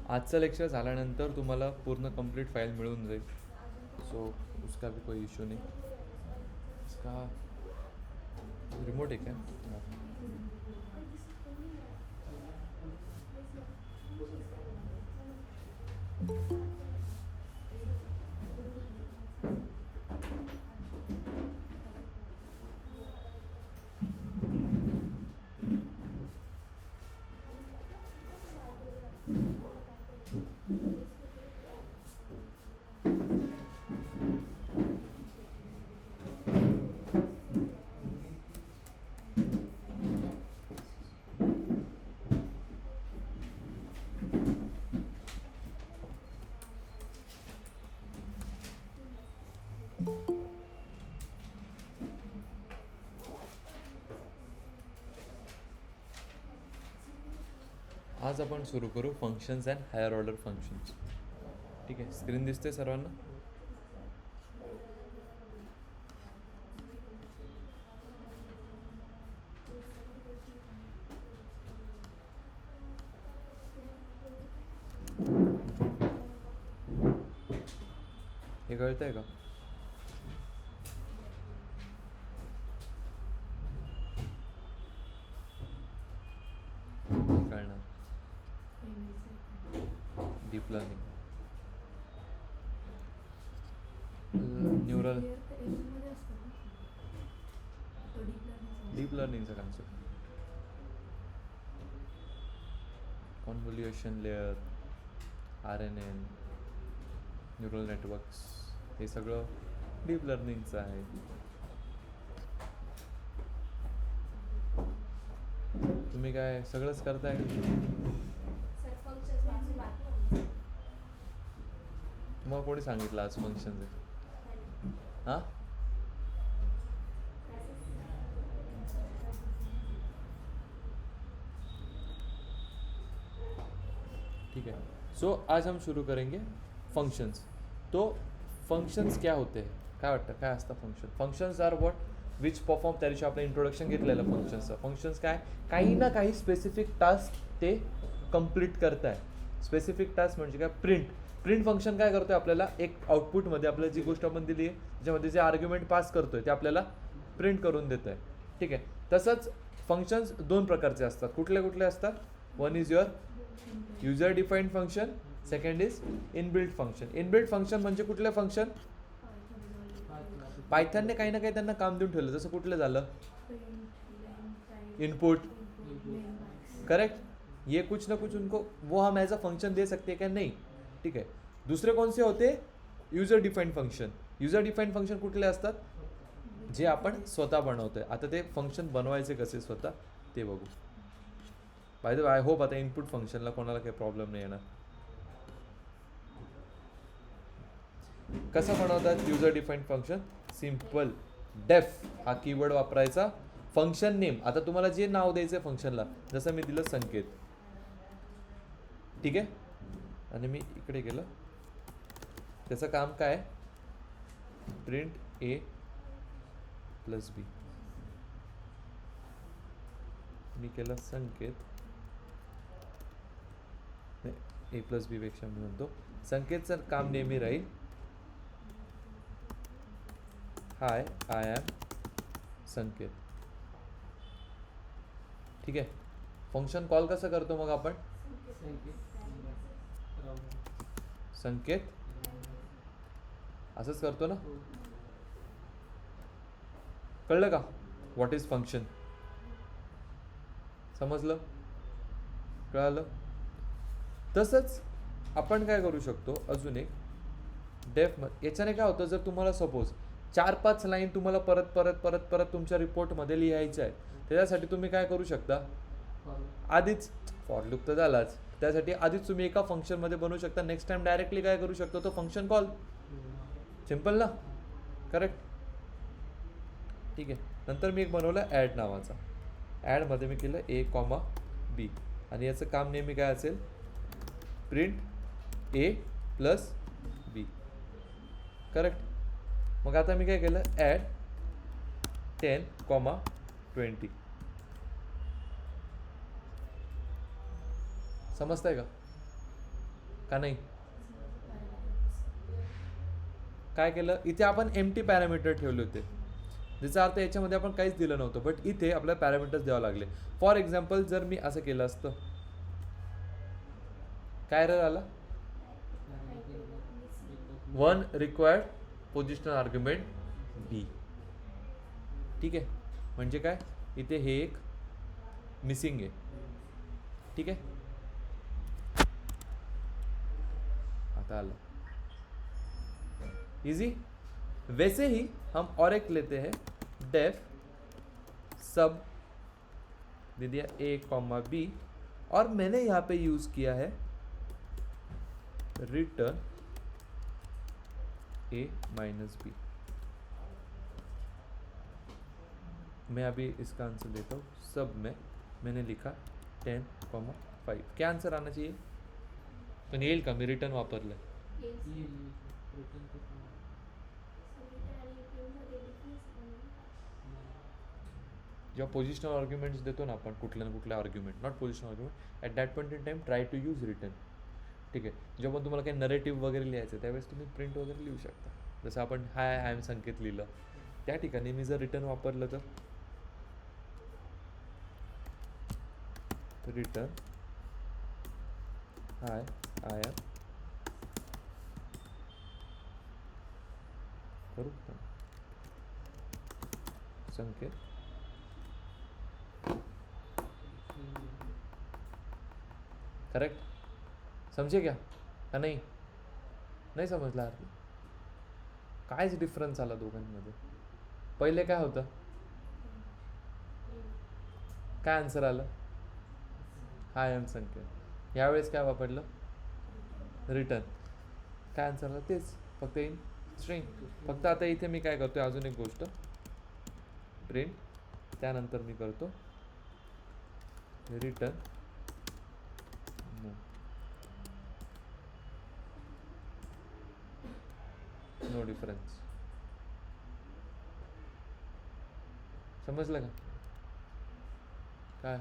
आजचं लेक्चर झाल्यानंतर तुम्हाला पूर्ण कंप्लीट फाइल मिळून जाईल. सो उसका भी कोई इशू नहीं. इसका रिमोट है क्या? आज आपण सुरू करू functions and higher order functions. ठीक आहे, स्क्रीन दिसते सर्वांना? हे कळतंय का? कळणार. डीप लर्निंग, न्यूरल, डीप लर्निंगचा concept, convolution layer, RNN, neural networks, हे सगळं डीप लर्निंगचं आहे. तुम्ही काय सगळंच करताय? मग कोणी सांगितलं आज फंक्शन आहे? हां, ठीक है. सो आज हम शुरू करेंगे फंक्शंस. तो फंक्शन्स क्या होते हैं, काय वाटतं काय असतं function? Functions are what which perform, त्या दिवशी आपलं इंट्रोडक्शन घेतलेलं फंक्शन्सचं. फंक्शन्स काय, काही ना काही स्पेसिफिक टास्क ते कंप्लीट करत आहे. स्पेसिफिक टास्क म्हणजे काय? प्रिंट. प्रिंट फंक्शन काय करतोय, आपल्याला एक आउटपुटमध्ये आपल्याला जी गोष्ट आपण दिली आहे त्याच्यामध्ये जे आर्ग्युमेंट पास करतोय ते आपल्याला प्रिंट करून देत आहे. ठीक आहे. तसंच फंक्शन्स दोन प्रकारचे असतात. कुठले कुठले असतात? One is your user defined function, second is inbuilt function. Inbuilt function म्हणजे कुठले फंक्शन? पायथनने काही ना काही त्यांना काम देऊन ठेवलं. जसं कुठलं झालं? Input, correct. ये कुछ ना कुछ उनको वो हम एज अ फंक्शन दे सकते हैं क्या? नहीं. ठीक आहे. दुसरे कोणते होते? User defined function. User defined function कुठले असतात? जे आपण स्वतः बनवतोय. आता ते फंक्शन बनवायचे कसे स्वतः ते बघू. By the way, I hope आता इनपुट फंक्शनला कोणाला काही प्रॉब्लेम नाही येणार. कसं बनवतात युजर डिफाईन्ड फंक्शन? सिम्पल, डेफ हा कीवर्ड वापरायचा. फंक्शन नेम, आता तुम्हाला जे नाव द्यायचं फंक्शनला, जसं मी दिलं संकेत. ठीक आहे. आणि मी इकडे गेलं, त्याचं काम काय? Print A + B. मी केलं संकेत, A + B पेक्षा मी म्हणतो संकेतचं काम नेहमी राहील हाय आय एम संकेत. ठीक आहे. फंक्शन कॉल कसं करतो मग आपण? संकेत असंच करतो ना. कळलं का? What is function? समजलं? कळालं? तसंच आपण काय करू शकतो अजून एक डेफ. याच्याने काय होतं, जर तुम्हाला सपोज 4-5 लाईन तुम्हाला परत परत परत परत तुमच्या रिपोर्टमध्ये लिहायचं आहे, त्याच्यासाठी तुम्ही काय करू शकता? आधीच फॉर लूप तर झालाच, त्यासाठी आधीच तुम्ही एका फंक्शनमध्ये बनवू शकता. नेक्स्ट टाइम डायरेक्टली काय करू शकतो? तो फंक्शन कॉल. सिम्पल ना, करेक्ट. ठीक आहे. नंतर मी एक बनवलं ॲड नावाचा. ॲडमध्ये मी केलं A, B आणि याचं काम नेहमी काय असेल? Print A + B. करेक्ट. मग आता मी काय केलं? ॲड 10, 20. समजतंय का? का नाही? काय केलं इथे आपण एम्प्टी पॅरामीटर ठेवले होते, ज्याचा अर्थ याच्यामध्ये आपण काहीच दिलं नव्हतं, बट इथे आपल्याला पॅरामीटर्स द्यावं लागले. फॉर एक्झाम्पल जर मी असं केलं असतं, काय एरर आला? वन रिक्वायर्ड पोझिशनल आर्ग्युमेंट बी. ठीक आहे, म्हणजे काय इथे हे एक मिसिंग आहे. ठीक है, आता आला इजी. वैसे ही हम और एक लेते हैं, डेफ सब दे दिया ए कॉमा बी, और मैंने यहाँ पे यूज किया है रिटर्न ए माइनस बी. मैं अभी इसका आंसर देता हूँ. सब में मैंने लिखा 10,5. क्या आंसर आना चाहिए? पण येईल का? मी रिटर्न वापरलं. जेव्हा पोझिशनल आर्ग्युमेंट्स देतो ना आपण, कुठल्या ना कुठल्या argument, not positional argument, at that point in time try to use return. ठीक आहे, जेव्हा पण तुम्हाला काही नरेटिव्ह वगैरे लिहायचं त्यावेळेस तुम्ही प्रिंट वगैरे लिहू शकता. जसं आपण हाय आय एम संकेत लिहिलं, त्या ठिकाणी मी जर रिटर्न वापरलं तर रिटर्न हाय आय एम करू संकेत करेक्ट. समझे क्या का नाही? नाही समजला अर्थ? कायच डिफरन्स आला दोघांमध्ये? पहिले काय होतं, काय आन्सर आलं? हाय एम संकेत. यावेळेस काय वापरलं? रिटर्न. काय आन्सर आलं? तेच, फक्त इन स्ट्रिंग. फक्त आता इथे मी काय करतोय, अजून एक गोष्ट, प्रिंट, त्यानंतर मी करतो रिटर्न नो डिफरन्स. समजलं का काय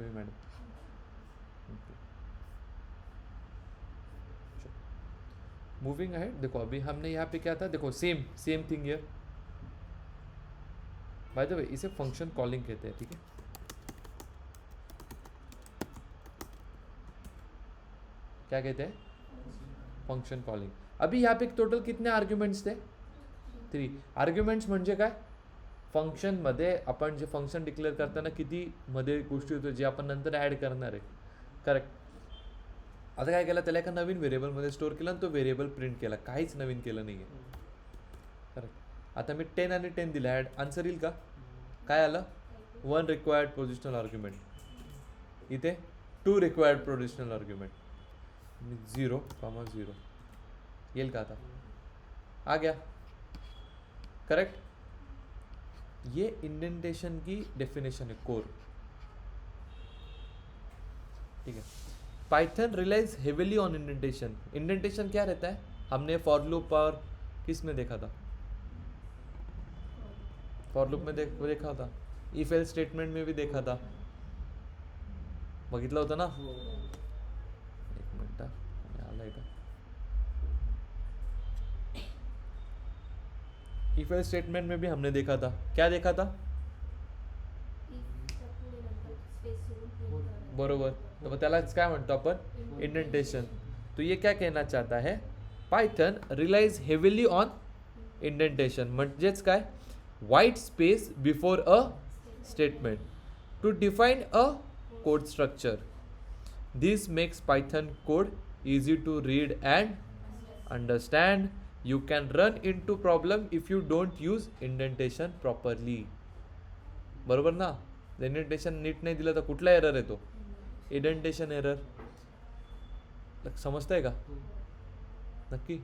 मॅडम? Moving ahead. देखो अभी हमने यहाँ पे क्या था, देखो same thing here. By the way इसे फंक्शन कॉलिंग कहते हैं. ठीक है, क्या कहते हैं? Function calling. अभी यहाँ पे टोटल कितने आर्ग्युमेंट्स थे? 3 आर्ग्युमेंट्स. म्हणजे काय, फंक्शनमध्ये आपण जे फंक्शन डिक्लेअर करताना किती मध्ये गोष्टी होतो जे आपण नंतर ॲड करणार आहे. करेक्ट. आता काय केलं, त्याला एका नवीन व्हेरिएबलमध्ये स्टोअर केलं आणि तो व्हेरिएबल प्रिंट केला. काहीच नवीन केलं नाही आहे. करेक्ट. आता मी 10 आणि 10 दिला, ॲड आन्सर येईल का? काय आलं? 1 रिक्वायर्ड पोझिशनल आर्ग्युमेंट. इथे 2 रिक्वायर्ड पोझिशनल आर्ग्युमेंट. 0,0 येईल का? आता आ गया. करेक्ट. ये इंडेंटेशन की डेफिनेशन है, कोर. ठीक है. Python relies heavily on indentation. Indentation क्या रहता है? हमने फॉर लूप और किस में देखा था? फॉर लूप में देखा होता, इफ एल्स स्टेटमेंट में भी देखा था. बघितलं होतं ना? एक मिनिट आलाय का? इफ एल्स स्टेटमेंट में भी हमने देखा था. क्या देखा था? बरोबर. तर मग त्यालाच काय म्हणतो आपण? इंडेंटेशन. तो ये क्या कहना चाहता है? Python relies heavily on indentation. म्हणजेच काय? White space before a statement to define a code structure. This makes Python code easy to read and understand. You can run into problem if you don't use indentation properly. बरोबर ना? Indentation नीट नाही दिलं तर कुठला error येतो? Indentation error. समजतंय का नक्की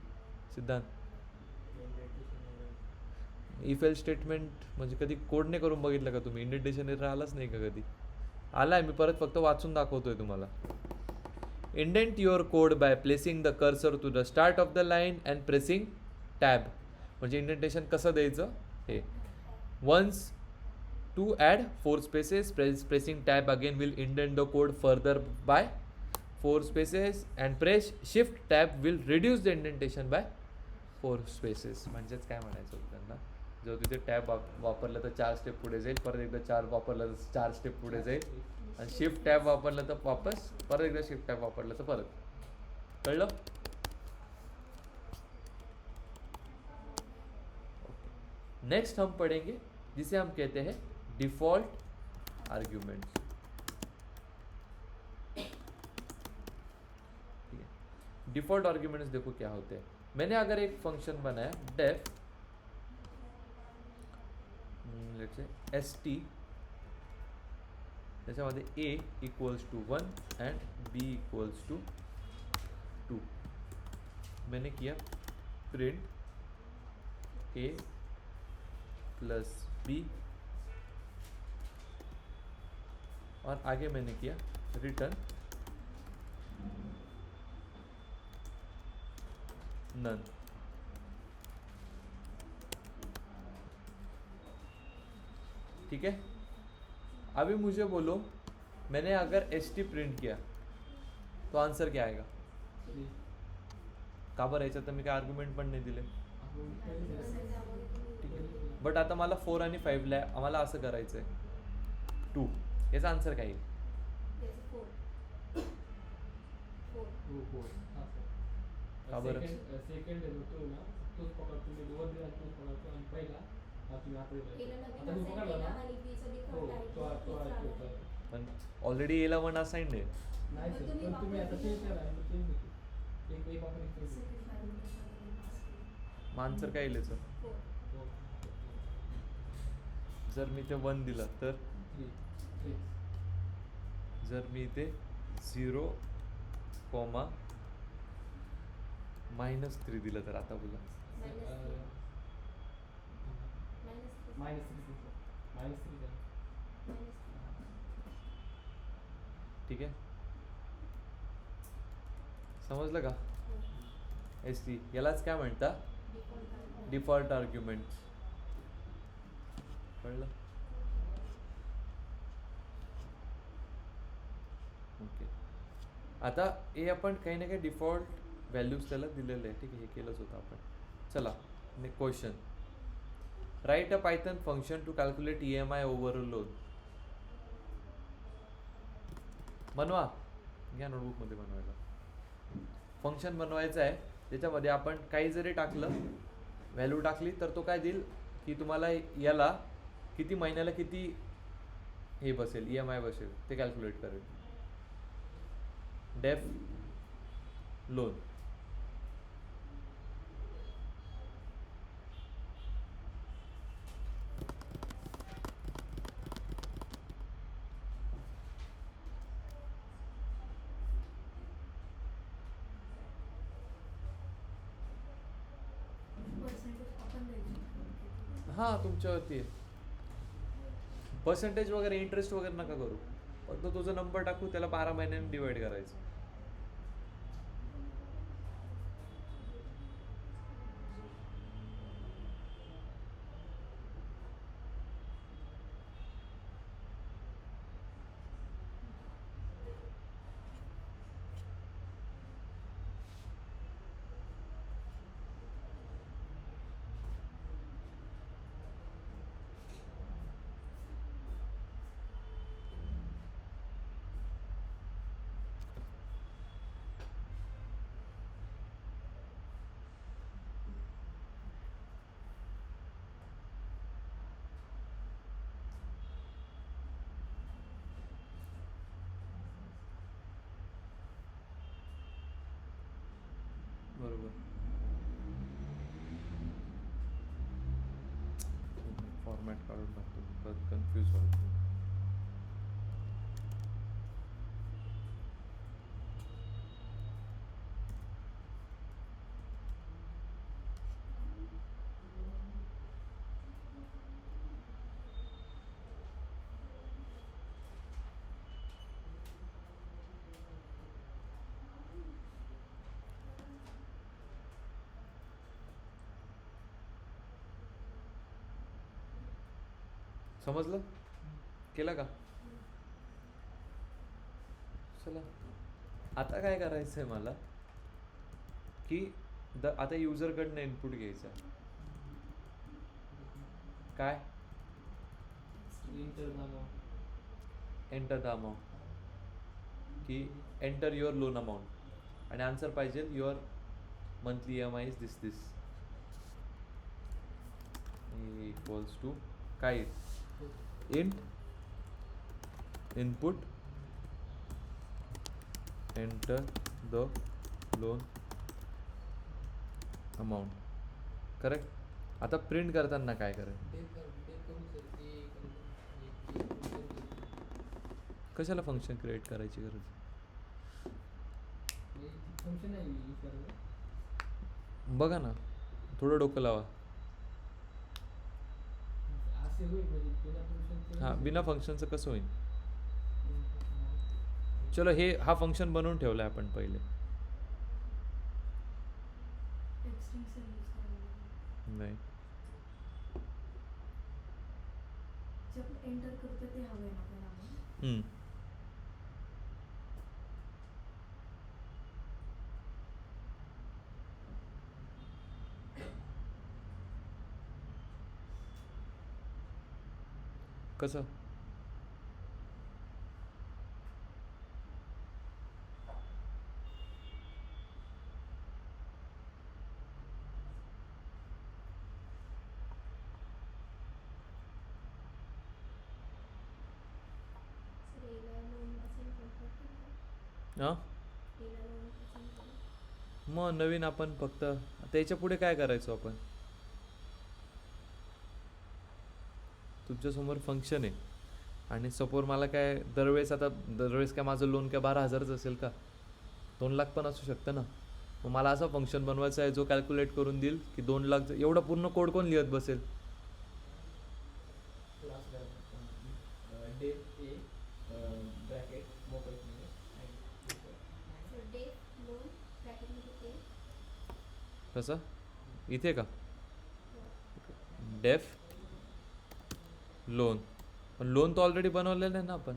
सिद्धांत? इफ एल स्टेटमेंट म्हणजे कधी कोड नाही करून बघितलं का तुम्ही? इंडेंटेशन एरर आलाच नाही का कधी? आलाय, मी परत फक्त वाचून दाखवतोय तुम्हाला. Indent your code by placing the cursor to the start of the line and pressing tab. म्हणजे इंडेंटेशन कसं द्यायचं हे. Once to add 4 spaces, pressing tab again will indent the code further by 4 spaces and press shift tab will reduce the indentation by 4 spaces. म्हणजेच काय म्हणायचं होतं त्यांना, जर तिथे टॅब वापरलं तर 4 स्टेप पुढे जाईल, परत एकदा 4 वापरलं तर 4 स्टेप पुढे जाईल, आणि शिफ्ट टॅब वापरलं तर वापस परत एकदा शिफ्ट टॅब वापरलं तर परत. कळलं? नेक्स्ट हम पढ़ेंगे जिसे हम कहते हैं डिफॉल्ट आर्ग्यूमेंट्स. डिफॉल्ट आर्ग्यूमेंट्स देखो क्या होते हैं. मैंने अगर एक फंक्शन बनाया डेफ लेट्स से एस टी, त्याच्यामध्ये A equals to 1 and B equals to 2. मैंने किया प्रिंट ए प्लस बी, और आगे मैंने किया रिटर्न नन. ठीक है. अभी मुझे बोलो मैंने अगर एस टी प्रिंट किया तो आंसर क्या आएगा? का बरं, याच्यात तर मी काय आर्ग्युमेंट पण नाही दिले. ठीक आहे, बट आता मला 4 आणि 5 ला आम्हाला असं करायचं आहे 2. याचा आन्सर काय येईल? का बरं? सेकंड तो ना तोच पकड तुम्ही वर दिला तोच पकडतो आणि पहिला तुम्ही आकडे आता तू पकडला ना हो तो पण ऑलरेडी एला 1 असाइंड आहे. नाही सर, पण तुम्ही आता चेंज करा चेंज एक एक वापर मग आन्सर काय येईल याचं? जर मी ते 1 दिलं तर, जर मी इथे 0, -3 दिलं तर, आता बोला. -3 ठीक आहे, समजलं का? एस टी यालाच काय म्हणता? Default argument. कळलं? ओके. आता हे आपण काही ना काही डिफॉल्ट व्हॅल्यूज त्याला दिलेले आहे. ठीक आहे, हे केलंच होतं आपण. चला question. Write a Python function to calculate EMI over loan. बनवा, घ्या नोटबुकमध्ये बनवायला. फंक्शन बनवायचं आहे त्याच्यामध्ये आपण काही जरी टाकलं, व्हॅल्यू टाकली तर तो काय देईल की तुम्हाला याला किती महिन्याला किती हे बसेल, EMI बसेल ते कॅल्क्युलेट करेल. डेफ लोन. हां, तुमच्यावरती आहे. पर्सेंटेज वगैरे इंटरेस्ट वगैरे नका करू, फक्त तुझा नंबर टाकू, त्याला 12 महिन्यांनी डिवाइड करायचं. बरोबर. फॉर्मॅट काढून टाकतो, परत कन्फ्यूज व्हायचं. समजलं? केलं का? चला आता काय करायचं आहे मला की आता युजरकडनं इनपुट घ्यायचं आहे. काय enter amount enter the amount की एंटर युअर लोन अमाऊंट आणि आन्सर पाहिजे your monthly EMI is this equals to काय int input enter the loan amount. Correct. आता प्रिंट करताना काय करायचं? कशाला फंक्शन क्रिएट करायची गरज? फंक्शन आहे यूज करायचं. बघा ना, थोडं डोकं लावा. असे होईल म्हणजे बिना फंक्शन. हां, बिना फंक्शनचं कसं होईल? चलो हा फंक्शन बनवून ठेवला आहे आपण पहिले. नाही एंटर करतो ते हवं ना आपल्याला. कसं? हां, मग नवीन आपण फक्त त्याच्या पुढे काय करायचो आपण? तुमच्यासमोर फंक्शन आहे आणि सपोज मला काय दरवेळेस काय माझं लोन काय 12,000च असेल का? 2 लाख पण असू शकतं ना. मग मला असं फंक्शन बनवायचं आहे जो कॅल्क्युलेट करून देईल की 2 लाख. एवढा पूर्ण कोड कोण लिहत बसेल? कसं? इथे का डेफ लोन? पण लोन तर ऑलरेडी बनवलेलं आहे ना आपण.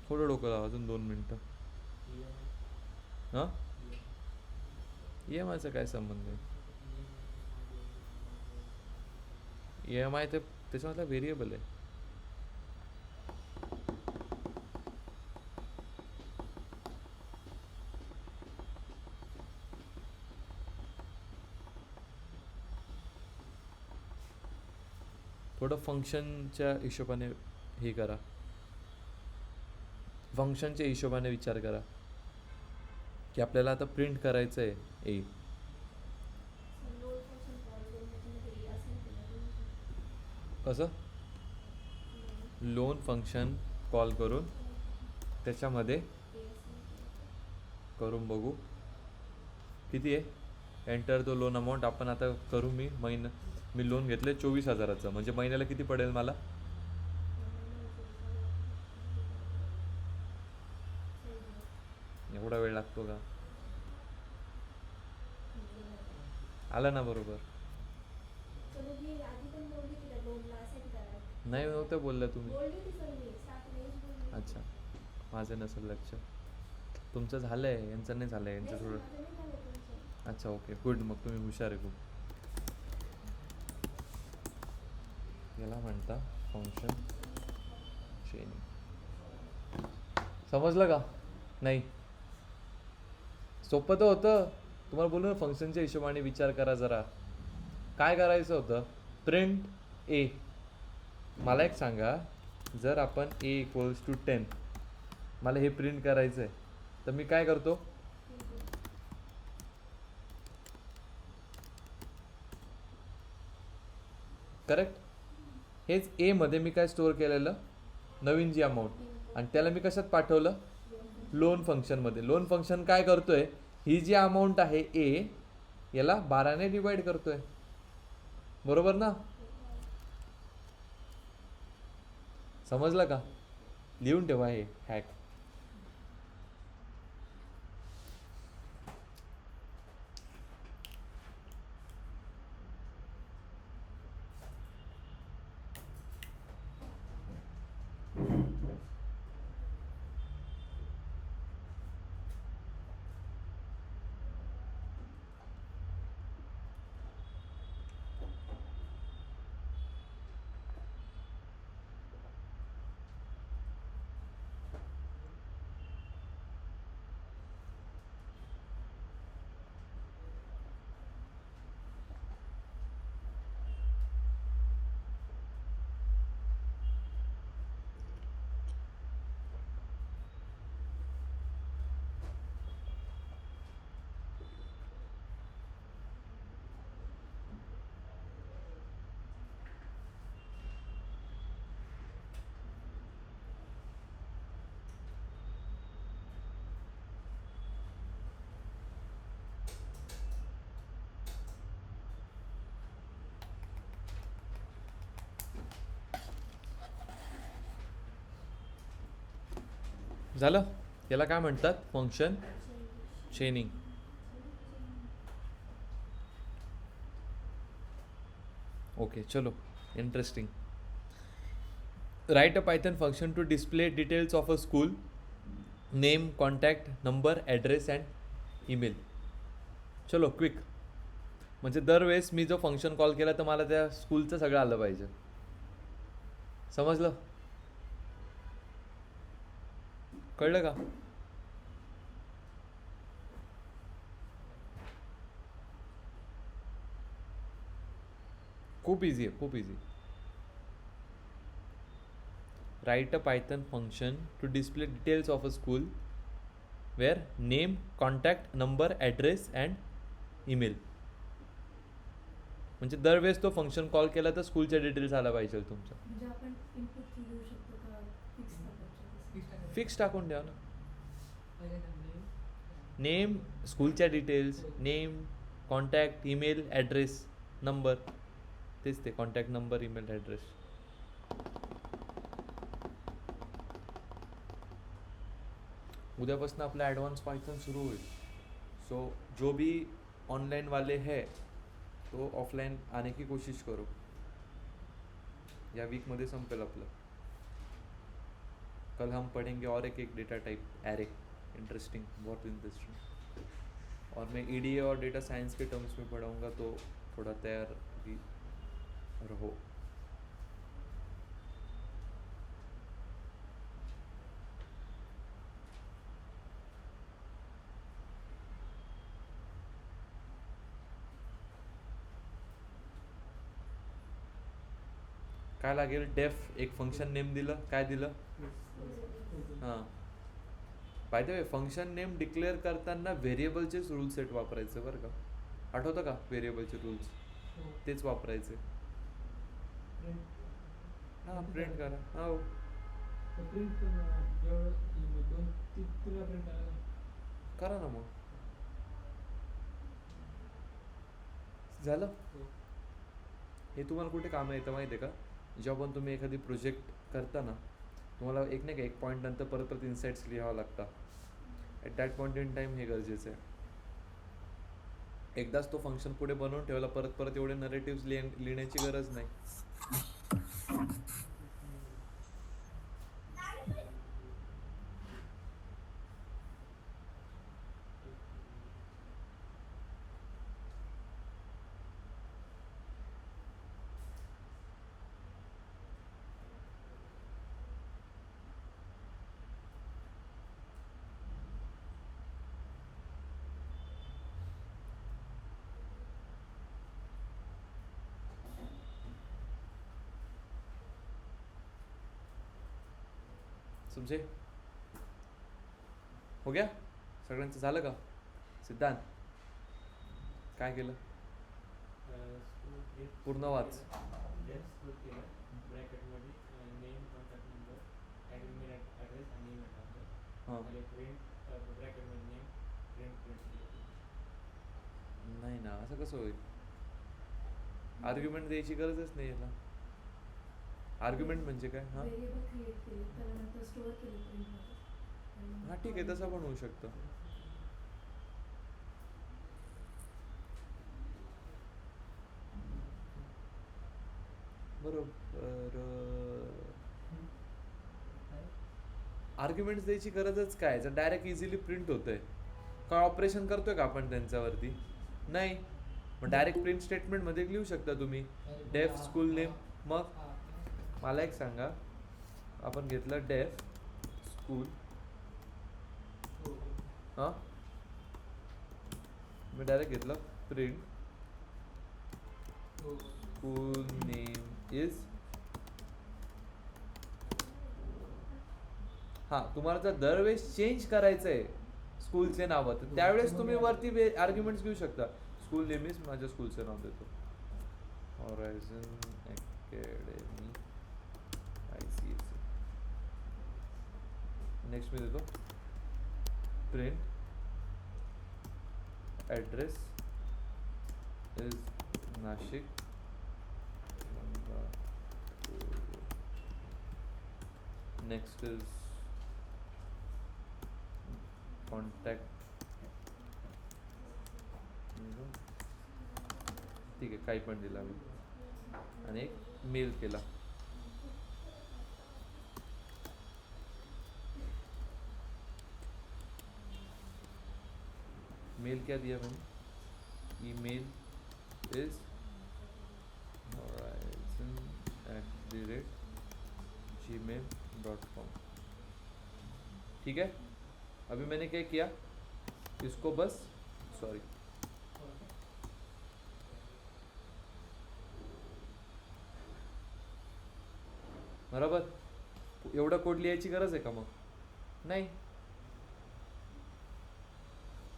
थोडं डोकं लावा, अजून 2 मिनटं. हां, EMIचा काय संबंध आहे? EMI ते त्याच्यामधला व्हेरिएबल आहे. थोडं फंक्शनच्या हिशोबाने हे करा, फंक्शनच्या हिशोबाने विचार करा की आपल्याला आता प्रिंट करायचं आहे ए. कसं? लोन फंक्शन कॉल करून त्याच्यामध्ये करून बघू किती आहे. एंटर द लोन अमाऊंट आपण आता करू. मी लोन घेतलं 24,000चं, म्हणजे महिन्याला किती पडेल मला? एवढा वेळ लागतो का? आला ना बरोबर? नाही नव्हतं बोललं तुम्ही. अच्छा, माझं नसेल लक्ष. तुमचं झालं आहे, यांचं नाही झालं आहे. यांचं थोडं. अच्छा, ओके, गुड. मग तुम्ही हुशार आहे खूप. याला म्हणता फंक्शन चेनिंग. समजलं का? नाही, सोपं तर होतं. तुम्हाला बोलू ना, फंक्शनच्या हिशोबाने विचार करा जरा. काय करायचं होतं? प्रिंट ए. मला एक सांगा, जर आपण A = 10 मला हे प्रिंट करायचं आहे, तर मी काय करतो? करेक्ट. हेच ए मध्ये मी काय स्टोअर केलेलं? नवीन जी अमाऊंट. आणि त्याला मी कशात पाठवलं? लोन फंक्शनमध्ये. लोन फंक्शन काय करतोय? ही जी अमाऊंट आहे ए, याला 12ने डिवाइड करतोय. बरोबर ना? समजलं का? लिहून ठेवा हे हॅक. झालं. याला काय म्हणतात? Function chaining. ओके, चलो, interesting. Write a Python function to display details of a school, name, contact number, address and email. चलो क्विक. म्हणजे दरवेळेस मी जो फंक्शन कॉल केला तर मला त्या स्कूलचं सगळं आलं पाहिजे. समजलं? कळलं का? खूप इझी आहे, खूप easy. Write a Python function to display details of a school where name, contact number, address and email. म्हणजे दरवेळेस तो फंक्शन कॉल केला तर स्कूलच्या डिटेल्स आला पाहिजे तुमचा. म्हणजे आपण इनपुट देऊ शकतो का फिक्स टाकायचं? फिक्स टाकून द्या ना. पहिल्यांदा नेम, स्कूलच्या details, name, contact, email, address, number. तेच ते कॉन्टॅक्ट नंबर, ईमेल, ॲड्रेस. उद्यापासून आपला ॲडव्हान्स पायथन सुरू होईल. सो जो भी ऑनलाइन वाले है तो ऑफलाइन आने की कोशिश करो. या वीकमध्ये संपेल आपलं. कल हम पढ़ेंगे और एक डेटा टाइप एरे. इंटरेस्टिंग, बहुत इंटरेस्टिंग. और मैं ईडीए और डेटा साइंस के टर्म्स में पढ़ाऊँगा, तो थोड़ा तैयार भी रहो. काय लागेल? डेफ एक फंक्शन नेम दिलं. काय दिलं? हां. By the way, function name declare करताना व्हेरिएबलचेच रूल सेट वापरायचं बरं का. आठवतं का व्हेरिएबलचे रूल्स? तेच वापरायचे. हां, प्रिंट करा. हो, प्रिंट जेवढं 2-3 प्रिंट आलं. करा ना मग. झालं. हे तुम्हाला कुठे कामं येतं माहिती आहे का? जेव्हा पण तुम्ही एखादी प्रोजेक्ट करता ना, तुम्हाला एक नाही का एक पॉईंट नंतर परत परत इन्साइट्स लिहावं लागतात. At that point in time हे गरजेचं आहे. एकदाच तो फंक्शन पुढे बनवून ठेवला, परत परत एवढे नरेटिव्स लिहिण्याची गरज नाही. समजे? हो गया? सगळ्यांचं झालं का? सिद्धांत काय केलं? पूर्ण वाच. ब्रॅकेटमध्ये name, contact number, email address आणि ईमेल टाकलं. हां. आणि प्रिंट ब्रॅकेटमध्ये नेम, प्रिंट. नाही ना, असं कसं होईल? आर्ग्युमेंट द्यायची गरजच नाही याला. आर्ग्युमेंट म्हणजे काय? हां व्हेरिएबल क्रिएट केले, त्यानंतर स्टोअर केले प्रिंटमध्ये. हां, ठीक आहे, तसं पण होऊ शकतं. बरोबर. आर्ग्युमेंट्स द्यायची गरजच काय? जर डायरेक्ट इझिली प्रिंट होतंय. काय ऑपरेशन करतोय का आपण त्यांच्यावरती? नाही. मग डायरेक्ट प्रिंट स्टेटमेंटमध्ये लिहू शकता तुम्ही डेफ स्कूल नेम. मग मला एक सांगा, आपण घेतलं डेफ स्कूल. हां, मी डायरेक्ट घेतलं प्रिंट स्कूल नेम इज. हां, तुम्हाला जर दरवेळेस चेंज करायचं आहे स्कूलचे नावं, तर त्यावेळेस तुम्ही वरती आर्ग्युमेंट्स घेऊ शकता. स्कूल नेम इज, माझ्या स्कूलचं नाव देतो हॉरायझन अकॅडमी ICSE. नेक्स्ट मी देतो print address is Nashik. Next is contact ठीक आहे, काही पण दिला मी आणि एक मेल केला. मेल क्या दिया मैंने? Email is horizon@gmail.com. ठीक है, अभी मैंने क्या किया, इसको बस सॉरी बरोबर. एवढा कोड लिहायची गरज आहे का मग? नाही.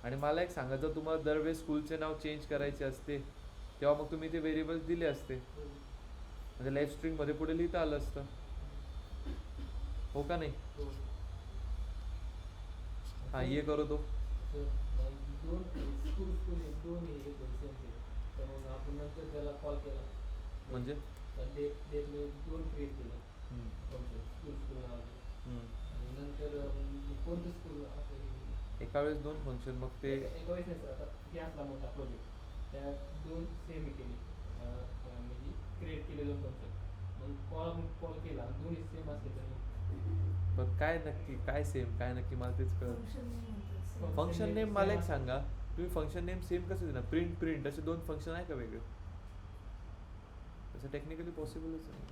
आणि मला एक सांगा, जर तुम्हाला दरवेळेस स्कूलचे नाव चेंज करायचे असते तेव्हा मग तुम्ही ते व्हेरिएबल्स दिले असते, म्हणजे लाईफ स्ट्रिंगमध्ये पुढे लिहिता आलं असतं, हो का नाही? हां, ये करो तो दोन हे तर मग आपण नंतर त्याला कॉल केला म्हणजे दोन क्रिएट केलं स्कूल नावाचे. आणि नंतर कोणतं स्कूल असं एका वेळेस दोन फंक्शन, मग ते एका वेळेस नाही. आता हे असला मोठा प्रोजेक्ट, त्यात दोन सेम केले, म्हणजे क्रिएट केले दोन फंक्शन, मग कॉल केला आणि दोन्ही सेम असले तर पण काय नक्की काय सेम, काय नक्की मला तेच कळत. फंक्शन नेम म्हणतात. फंक्शन नेम मला एक सांगा, तुम्ही फंक्शन नेम सेम कसं देणार? प्रिंट असे दोन फंक्शन आहे का वेगळे? तसं टेक्निकली पॉसिबलच नाही.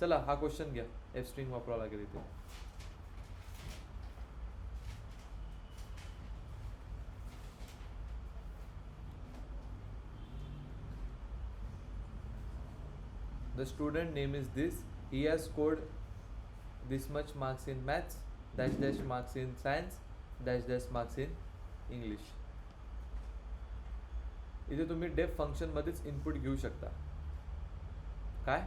चला हा क्वेश्चन घ्या, एफ स्ट्रिंग वापरावं लागेल इथे. The student name is this. He has scored this much marks in maths, dash dash marks in science, dash dash marks in English. इथे तुम्ही डेफ फंक्शन मध्येच इनपुट घेऊ शकता. काय?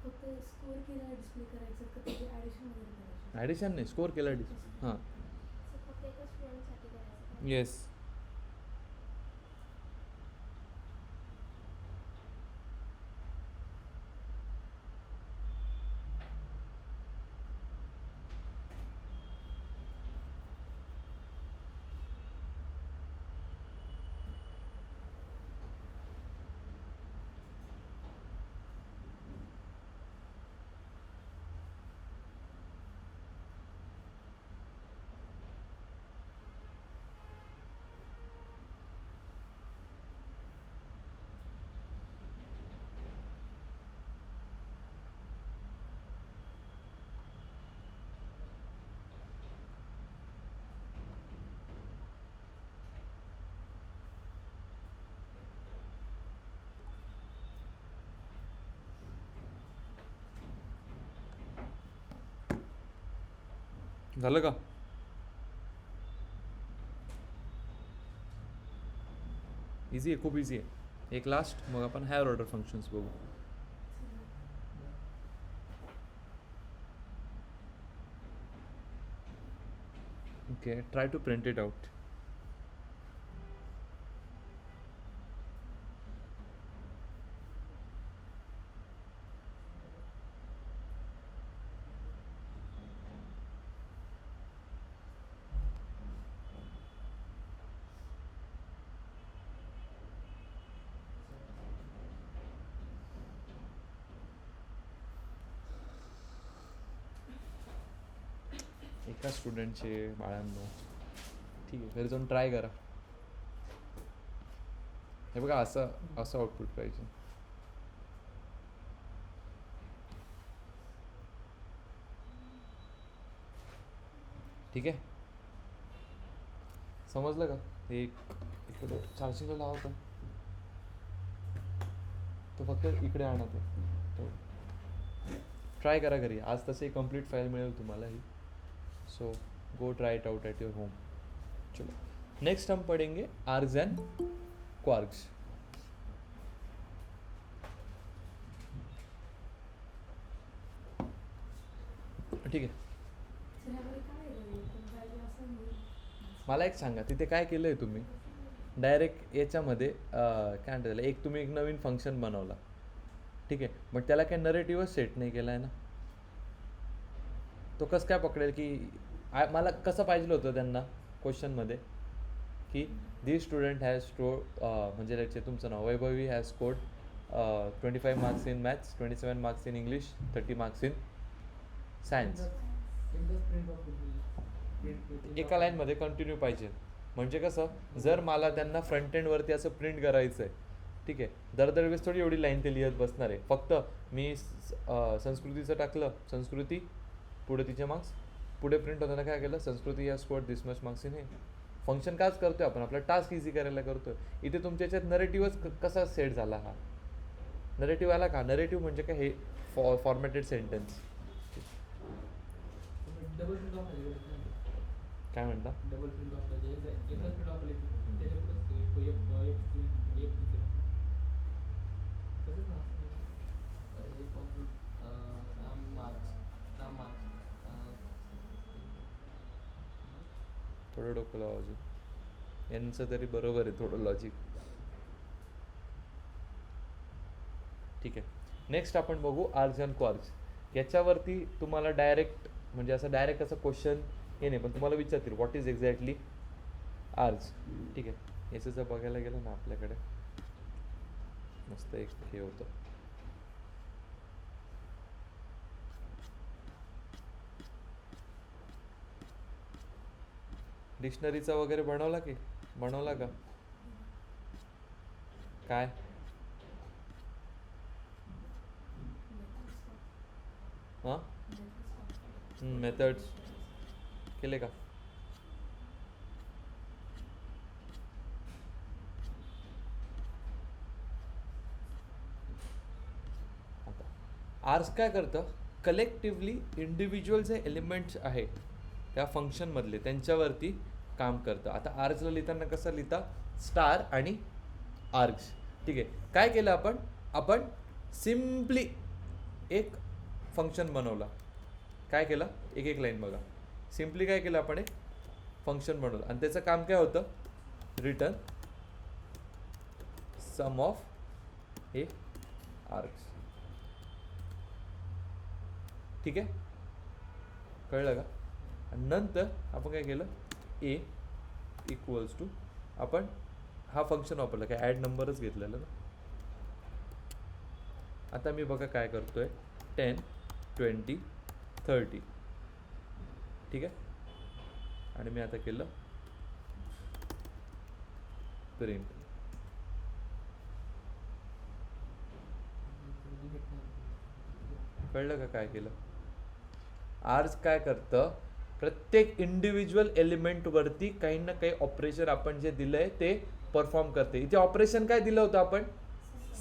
फक्त स्कोर केला डिस्प्ले करायचं का त्याची ॲडिशन वगैरे करायची? ॲडिशन नाही, स्कोर केला हां फक्त एका स्टुडंटसाठी करायचं. येस. झालं का? इझी आहे, खूप इझी आहे. एक लास्ट, मग आपण हायर ऑर्डर फंक्शन्स बघू. Okay, try to print it out. एका स्टुडंटचे बाळांनो. ठीक आहे, घरी जाऊन ट्राय करा. हे बघा असं असं आउटपुट पाहिजे. ठीक आहे, समजलं का? ते इकडे चार्जिंगला लावा पण तो फक्त इकडे आणा तो ट्राय करा घरी. आज तसे कम्प्लीट फाईल मिळेल तुम्हाला ही. So go try it out at your home. चलो नेक्स्ट हम पढ़ेंगे आर्ग्स एंड क्वार्क्स. ठीक आहे, सर ह्यामध्ये काय आहे? कोणता असं नाही. मला एक सांगा, तिथे काय केलं आहे तुम्ही? डायरेक्ट याच्यामध्ये काय म्हणतात त्याला, एक तुम्ही एक नवीन फंक्शन बनवला. ठीक आहे, मग त्याला काय नरेटिव्हच सेट नाही केला आहे ना. तो कसं काय पकडेल की मला कसं पाहिजे होतं त्यांना क्वेश्चनमध्ये की दिस स्टुडंट हॅज स्कोर्ड म्हणजे त्याचे तुमचं नाव Vaibhavi has scored 25 marks in maths, 27 marks in English, 30 marks in science. एकदाच प्रिंट ऑफ होईल. एका लाईनमध्ये कंटिन्यू पाहिजे. म्हणजे कसं, जर मला त्यांना फ्रंट एंडवरती असं प्रिंट करायचं आहे, ठीक आहे, दर वेळेस थोडी एवढी लाईन ते लिहित बसणार आहे. फक्त मी संस्कृतीचं टाकलं, संस्कृती, पुढे तिचे मार्क्स, पुढे प्रिंट होताना काय केलं, संस्कृती या score this much marks in. हे फंक्शन काच करतोय आपण, आपला टास्क इझी करायला करतोय. इथे तुमच्या याच्यात नरेटिव्हच कसा सेट झाला. हा नरेटिव्ह आला का? नरेटिव्ह म्हणजे काय, हे formatted sentence. Double print of आहे. काय म्हणता? डबल प्रिंट ऑफ आहे. एकदाच प्रिंट ऑफ आले त्याच्यावर तसंच ना. एक मार्क्स थोडं डोकं लावा अजून. यांचं तरी बरोबर आहे थोडं लॉजिक. ठीक आहे, नेक्स्ट आपण बघू आर्ग्स अँड क्वार्क्स. याच्यावरती तुम्हाला डायरेक्ट म्हणजे असं डायरेक्ट असं क्वेश्चन हे नाही, पण तुम्हाला विचारतील व्हॉट इज एक्झॅक्टली आर्ग्स. ठीक आहे, याचं जर बघायला गेलं ना आपल्याकडे मस्त एक हे होतं. डिक्शनरीचा वगैरे बनवला का? काय हां मेथड्स केले का? आता आर्ग्स काय करतं, कलेक्टिव्हली इंडिव्हिज्युअल जे एलिमेंट्स आहे त्या फंक्शनमधले त्यांच्यावरती काम करतं. आता आर्ग्सला लिहिताना कसं लिहिता, स्टार आणि आर्ग्स. ठीक आहे, काय केलं आपण सिम्पली एक फंक्शन बनवला. काय केलं, एक लाईन बघा. सिम्पली काय केलं, आपण एक फंक्शन बनवलं आणि त्याचं काम काय होतं, रिटर्न सम ऑफ हे आर्ग्स. ठीक आहे, कळलं का? आणि नंतर आपण काय केलं, ए इक्वल्स टू, आपण हा फंक्शन वापरला, काय ॲड नंबरच घेतलेला ना. आता मी बघा काय करतोय, 10, 20, 30. ठीक आहे, आणि मी आता केलं प्रिंट. कळलं का काय केलं? आर्ग्स काय करतं, प्रत्येक इंडिव्हिज्युअल एलिमेंटवरती काही ना काही ऑपरेशन आपण जे दिलंय ते परफॉर्म करते. इथे ऑपरेशन काय दिलं होतं आपण,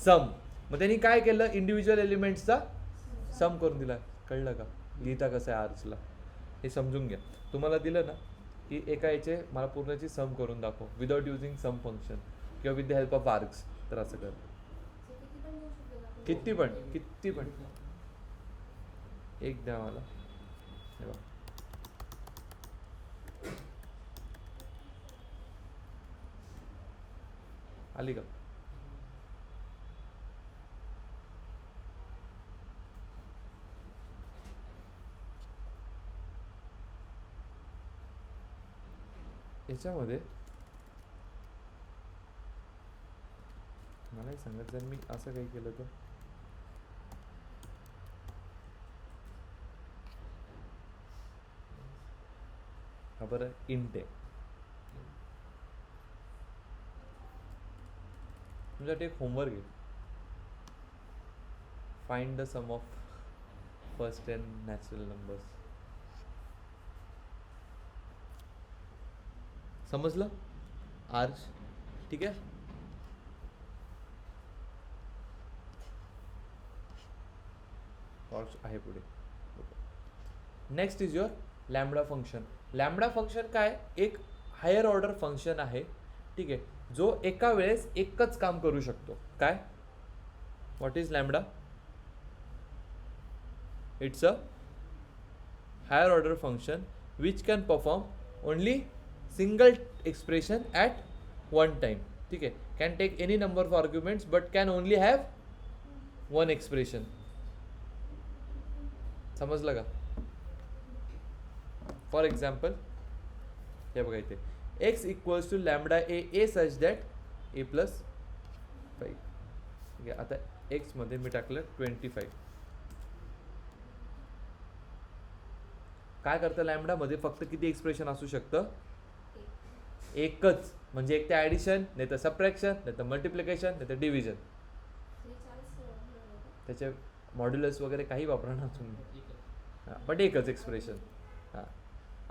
सम. मग त्यांनी काय केलं, इंडिव्हिज्युअल एलिमेंट्सचा सम करून दिला. कळलं का लिहिता कसं आहे आर्ग्सला, हे समजून घ्या. तुम्हाला दिलं ना की एका याचे मला पूर्णची सम करून दाखव विदाउट युझिंग सम फंक्शन किंवा with the help of args, तर असं कर. किती पण एक द्या मला. हे बघ, आली का? याच्यामध्ये मलाही सांगत जर मी असं काही केलं तर, हा बरं इंट आहे. तुमच्यासाठी एक होमवर्क आहे. Find the sum of first 10 natural numbers. समजलं आर्ज? ठीक आहे. टॉर्च आहे पुढे. Next is your lambda function. Lambda function काय? एक हायर ऑर्डर फंक्शन आहे, ठीक आहे, जो एका वेळेस एकच काम करू शकतो. काय? What is lambda? It's a higher order function which can perform only single expression at one time. ठीक आहे. Can take any number of arguments but can only have one expression. समजलं का? फॉर एक्झाम्पल हे बघा इथे x equals to lambda A such that A plus 5. ठीक आहे. आता x मध्ये मी टाकलं 25. काय करतं लॅम्बडामध्ये? फक्त किती एक्सप्रेशन असू शकतं? एकच. म्हणजे एक ते ॲडिशन, नाही तर सबट्रॅक्शन, नाही तर मल्टिप्लिकेशन, नाही तर डिव्हिजन. त्याचे मॉड्युलस वगैरे काही वापरा ना तुम्ही. हां, पण एकच एक्सप्रेशन. हां,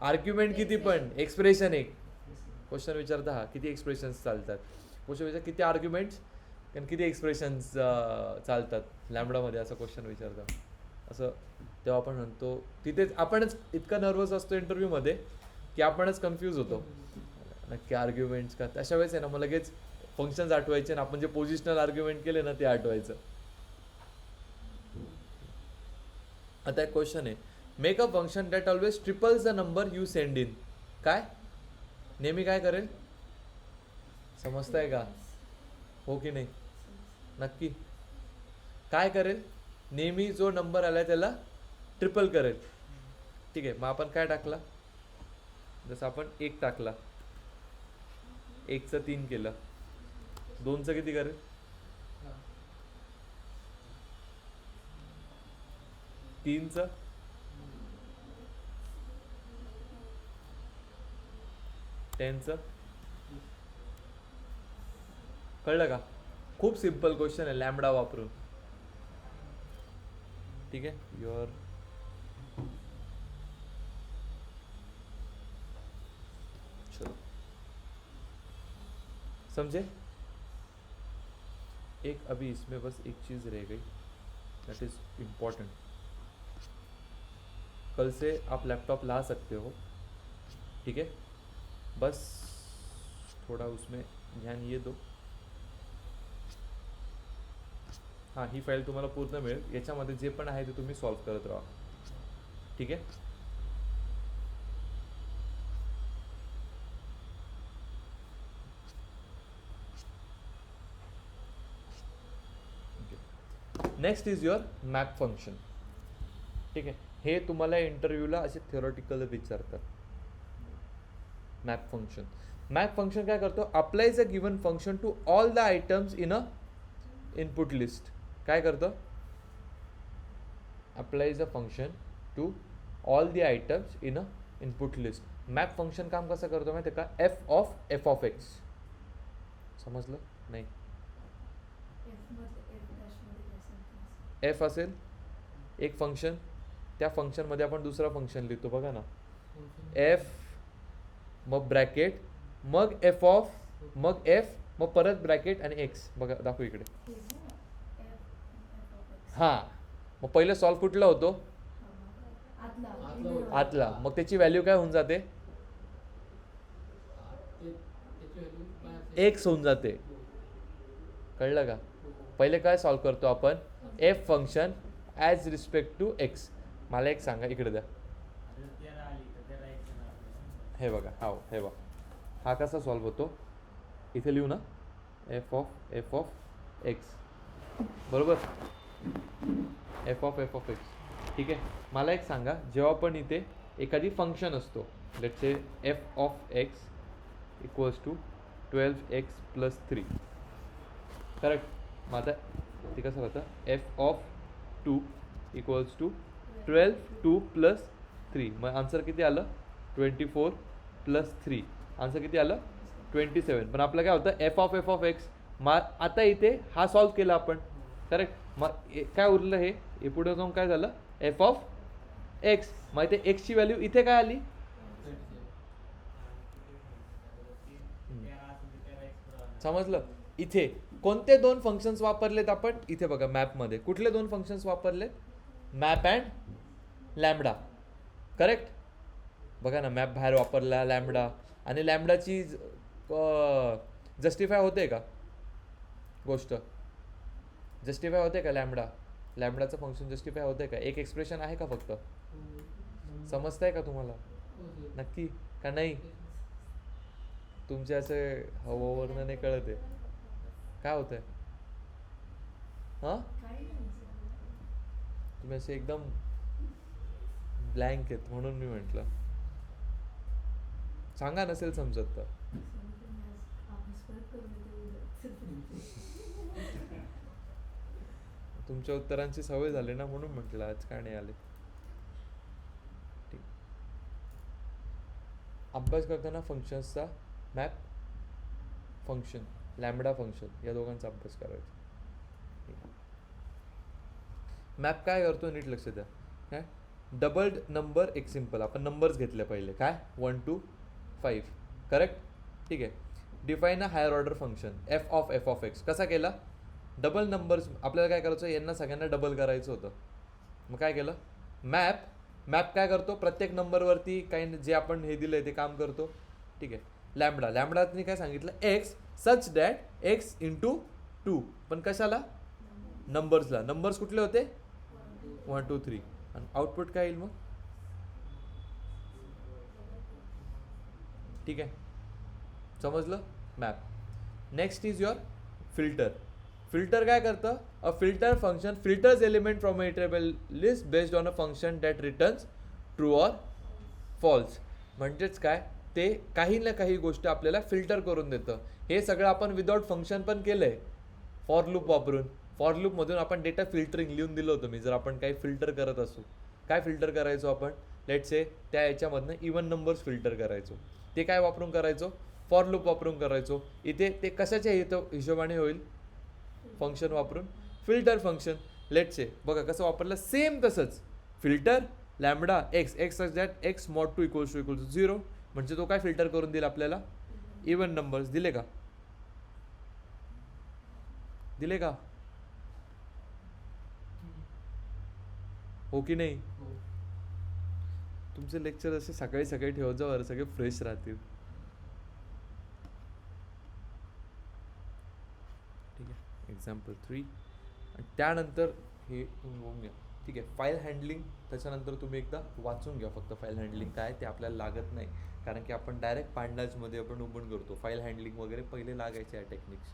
आर्ग्युमेंट किती पण, एक्सप्रेशन एक. क्वेश्चन विचारता हा किती एक्सप्रेशन्स चालतात. क्वेश्चन विचार किती आर्ग्युमेंट्स आणि किती एक्सप्रेशन्स चालतात लॅम्बडामध्ये, असं क्वेश्चन विचारतात. असं तेव्हा आपण म्हणतो, तिथेच आपणच इतका नर्वस असतो इंटरव्ह्यूमध्ये की आपणच कन्फ्यूज होतो. नक्की आर्ग्युमेंट्स का? अशा वेळेस आहे ना मग लगेच फंक्शन्स आठवायचे आणि आपण जे पोझिशनल आर्ग्युमेंट केले ना ते आठवायचं. आता एक क्वेश्चन आहे, make a function that always triples the number you send in. काय? नेहमी काय करेल? समजताय का? हो की नाही? नक्की काय करेल? नेहमी जो नंबर आलाय त्याला ट्रिपल करेल. ठीक आहे. मग आपण काय टाकला? जसं आपण 1 टाकला, 1चं 3 केलं, 2चं किती करेल? 3चं 10चं. कळलं का? खूप सिम्पल क्वेश्चन आहे लॅम्बडा वापरून. ठीक आहे. युअर चलो समझे? एक अभी इसमें बस एक चीज़ रह गई, दैट इज़ इम्पॉर्टेंट. कल से आप लैपटॉप ला सकते हो, ठीक है, बस थोड़ा उसमें ध्यान ये दो. हां, ही फाईल तुम्हाला पूर्ण मिळेल. याच्यामध्ये जे पण आहे ते तुम्ही सॉल्व करत राहा. ठीक आहे. Next is your map function. ठीक आहे. हे तुम्हाला इंटरव्ह्यूला असे थिओरिटिकल विचारतात. Map function. मॅप फंक्शन काय करतो? Applies a given function to all the items in a input list. काय करतं? Applies a function to all the items in a input list. Map function काम कसं करतो माहिती आहे का? F of X. समजलं? नाही. एफ असेल एक फंक्शन, त्या फंक्शनमध्ये आपण दुसरा फंक्शन लिहितो बघा ना. एफ मग ब्रॅकेट मग एफ ऑफ मग एफ मग परत ब्रॅकेट आणि एक्स. बघा दाखवू इकडे. हां, मग पहिलं सॉल्व कुठला होतो? आतला. मग त्याची व्हॅल्यू काय होऊन जाते? एक्स होऊन जाते. कळलं का? पहिले काय सॉल्व करतो आपण? F function as respect to X. मला एक सांगा, इकडे द्या. हे बघा, हे बघा, हा कसा सॉल्व होतो? इथे लिहू ना, एफ ऑफ एक्स. बरोबर? F of x. ठीक आहे. मला एक सांगा, जेव्हा पण इथे एखादी फंक्शन असतो, let's say F of X equals to 12x + 3. Correct? मग आता ते कसं होतं? F of 2 equals to 12 2 + 3. मग आन्सर किती आलं? 24 प्लस 3 आन्सर किती आलं 27. पण आपलं काय होतं एफ ऑफ एक्स. मग आता इथे हा सॉल्व केला आपण करेक्ट. मग काय उरलं हे पुढे जाऊन काय झालं एफ ऑफ एक्स. मग इथे एक्सची व्हॅल्यू इथे काय आली समजलं. इथे कोणते दोन फंक्शन्स वापरलेत आपण इथे बघा मॅपमध्ये कुठले दोन फंक्शन्स वापरलेत मॅप अँड लॅमडा करेक्ट. बघा ना मॅप बाहेर वापरला लॅमडा आणि लॅमडाची जस्टिफाय होते का गोष्ट जस्टिफाय होते का लॅमडाचं फंक्शन जस्टिफाय होते का एक एक्सप्रेशन आहे का फक्त समजतंय का तुम्हाला नक्की का नाही तुमचे असे हवं नाही कळत आहे काय होतंय हां काही नाही सर. तुम्ही असे एकदम ब्लँक आहेत म्हणून मी म्हटलं सांगा नसेल समजत तर सर, मी आज अभ्यास परत करून येते उद्या. तुमच्या उत्तरांची सवय झाली ना म्हणून म्हटलं आज का नाही आले. ठीक अभ्यास करताना फंक्शन्सचा मॅप फंक्शन लॅमडा फंक्शन या दोघांचा अभ्यास करायचा. मॅप काय करतो नीट लक्ष द्या काय डबल नंबर एक सिम्पल आपण नंबर्स घेतले पहिले काय 1 to 5 करेक्ट. ठीक आहे define a higher order function F of X कसा केला डबल नंबर्स आपल्याला काय करायचं यांना सगळ्यांना डबल करायचं होतं. मग काय केलं मॅप काय करतो प्रत्येक नंबरवरती काही जे आपण हे दिलंय ते काम करतो. ठीक आहे लॅमडानी काय सांगितलं x such that x into 2 पण कशाला नंबर्सला नंबर्स कुठले होते 1 2 3 आणि आउटपुट काय येईल मग ठीक आहे समजलं map. Next is your filter काय करतं a filter function filters element from a iterable list based on a function that returns true or false. म्हणजेच काय ते काही ना काही गोष्ट आपल्याला फिल्टर करून देतं. हे सगळं आपण विदाउट फंक्शन पण केलंय फॉर लूप वापरून. फॉर लूपमधून आपण डेटा फिल्टरिंग लिहून दिलं होतं मी जर आपण काही फिल्टर करत असू काय फिल्टर करायचो आपण लेट से त्या याच्यामधनं इवन नंबर्स फिल्टर करायचो. ते काय वापरून करायचो फॉर लूप वापरून करायचो. इथे ते कशाच्या हिशोबाने होईल फंक्शन वापरून फिल्टर फंक्शन लेट से बघा कसं वापरलं सेम तसंच filter lambda X such that X mod 2 equals to 0 म्हणजे तो काय फिल्टर करून दिला आपल्याला इवन नंबर्स दिले का हो की नाही. तुमचे लेक्चर असे सकाळी सकाळी ठेवत जा सगळे फ्रेश राहतील. ठीक आहे एक्झाम्पल 3 आणि त्यानंतर हे तुम्ही बघून घ्या. ठीक आहे फाईल हँडलिंग त्याच्यानंतर तुम्ही एकदा वाचून घ्या फक्त फाईल हँडलिंग काय ते आपल्याला लागत नाही कारण की आपण डायरेक्ट पांडाजमध्ये आपण ओपन करतो. फाईल हँडलिंग वगैरे पहिले लागायचे आहे टेक्निक्स.